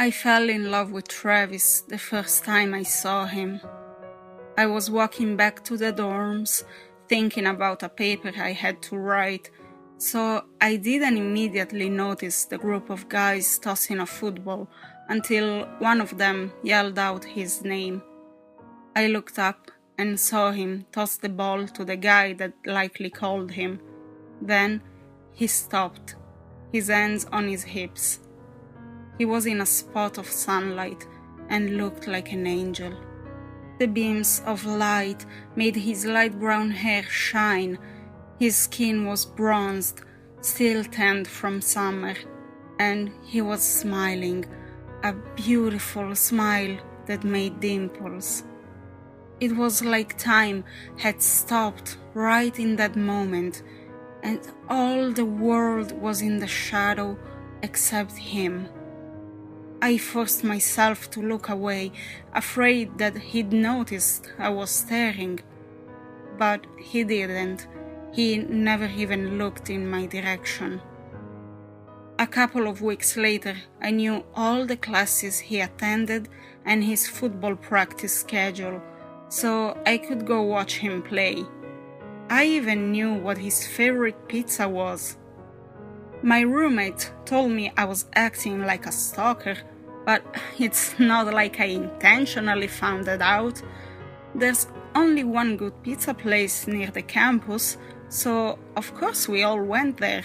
I fell in love with Travis the first time I saw him. I was walking back to the dorms, thinking about a paper I had to write, so I didn't immediately notice the group of guys tossing a football until one of them yelled out his name. I looked up and saw him toss the ball to the guy that likely called him. Then he stopped, his hands on his hips. He was in a spot of sunlight and looked like an angel. The beams of light made his light brown hair shine. His skin was bronzed, still tanned from summer, and he was smiling, a beautiful smile that made dimples. It was like time had stopped right in that moment, and all the world was in the shadow except him. I forced myself to look away, afraid that he'd noticed I was staring. But he didn't. He never even looked in my direction. A couple of weeks later, I knew all the classes he attended and his football practice schedule, so I could go watch him play. I even knew what his favorite pizza was. My roommate told me I was acting like a stalker, but it's not like I intentionally found it out. There's only one good pizza place near the campus, so of course we all went there,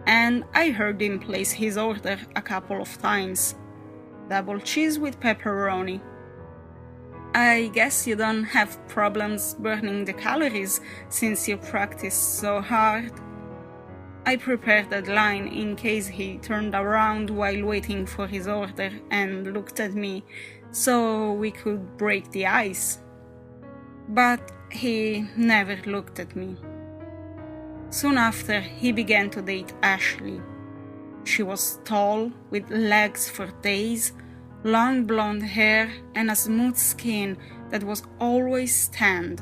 and I heard him place his order a couple of times. Double cheese with pepperoni. I guess you don't have problems burning the calories since you practice so hard. I prepared that line in case he turned around while waiting for his order and looked at me, so we could break the ice. But he never looked at me. Soon after, he began to date Ashley. She was tall, with legs for days, long blonde hair, and a smooth skin that was always tanned.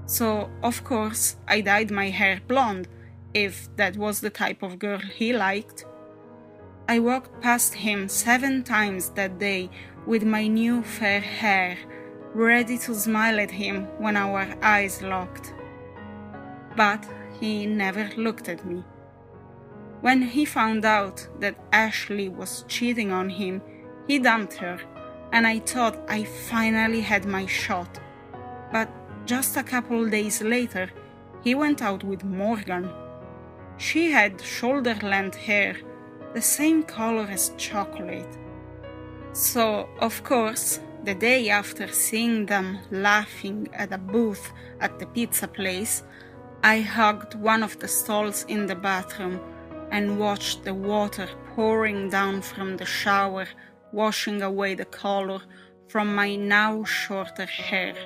So, of course, I dyed my hair blonde, if that was the type of girl he liked. I walked past him 7 times that day with my new fair hair, ready to smile at him when our eyes locked. But he never looked at me. When he found out that Ashley was cheating on him, he dumped her, and I thought I finally had my shot. But just a couple days later, he went out with Morgan. She had shoulder-length hair, the same color as chocolate. So, of course, the day after seeing them laughing at a booth at the pizza place, I hugged one of the stalls in the bathroom and watched the water pouring down from the shower, washing away the color from my now shorter hair.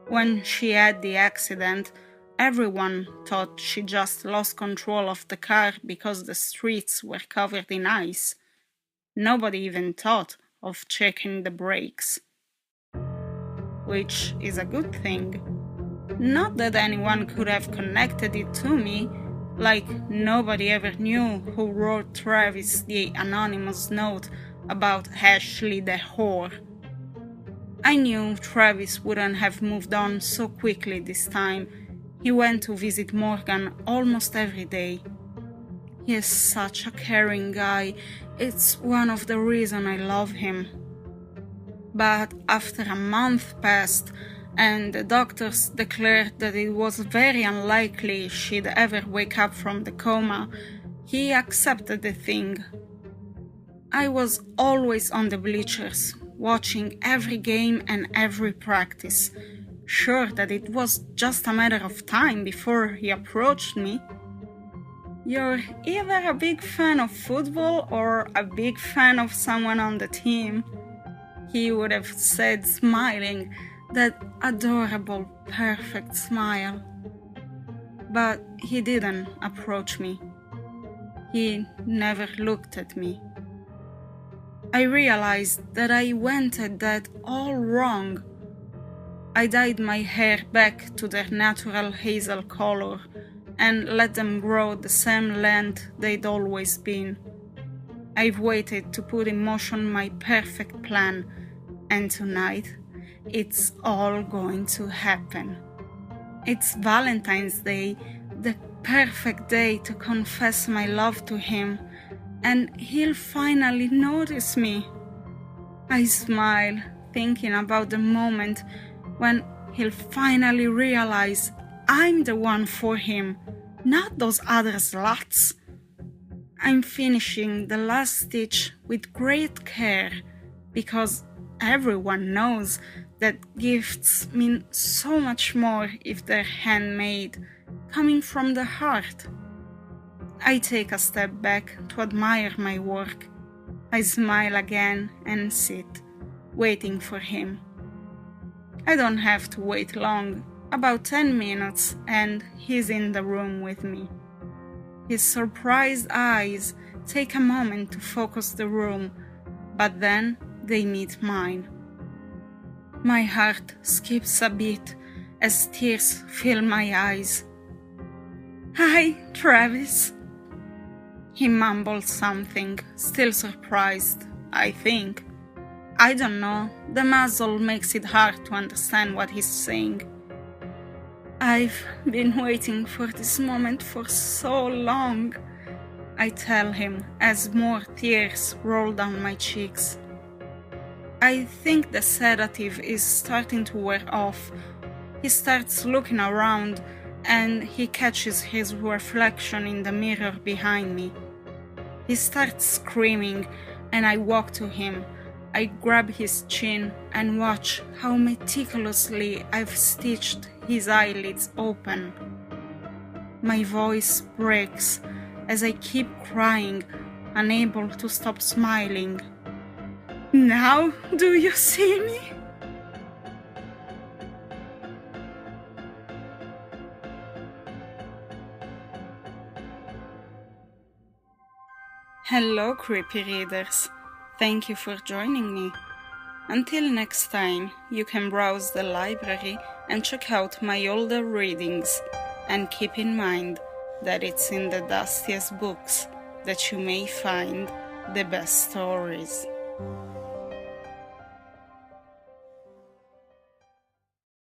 When she had the accident, everyone thought she just lost control of the car because the streets were covered in ice. Nobody even thought of checking the brakes. Which is a good thing. Not that anyone could have connected it to me, like nobody ever knew who wrote Travis the anonymous note about Ashley the whore. I knew Travis wouldn't have moved on so quickly this time. He went to visit Morgan almost every day. He is such a caring guy. It's one of the reasons I love him. But after a month passed, and the doctors declared that it was very unlikely she'd ever wake up from the coma, he accepted the thing. I was always on the bleachers, watching every game and every practice, sure that it was just a matter of time before he approached me. You're either a big fan of football or a big fan of someone on the team, he would have said, smiling, that adorable, perfect smile. But he didn't approach me. He never looked at me. I realized that I went at that all wrong. I dyed my hair back to their natural hazel color and let them grow the same length they'd always been. I've waited to put in motion my perfect plan, and tonight it's all going to happen. It's Valentine's Day, the perfect day to confess my love to him, and he'll finally notice me. I smile, thinking about the moment when he'll finally realize I'm the one for him, not those other sluts. I'm finishing the last stitch with great care, because everyone knows that gifts mean so much more if they're handmade, coming from the heart. I take a step back to admire my work. I smile again and sit, waiting for him. I don't have to wait long, about 10 minutes, and he's in the room with me. His surprised eyes take a moment to focus the room, but then they meet mine. My heart skips a beat as tears fill my eyes. "Hi, Travis." He mumbles something, still surprised, I think. I don't know, the muzzle makes it hard to understand what he's saying. "I've been waiting for this moment for so long," I tell him as more tears roll down my cheeks. I think the sedative is starting to wear off. He starts looking around and he catches his reflection in the mirror behind me. He starts screaming and I walk to him. I grab his chin and watch how meticulously I've stitched his eyelids open. My voice breaks as I keep crying, unable to stop smiling. "Now do you see me?" Hello, creepy readers. Thank you for joining me. Until next time, you can browse the library and check out my older readings, and keep in mind that it's in the dustiest books that you may find the best stories.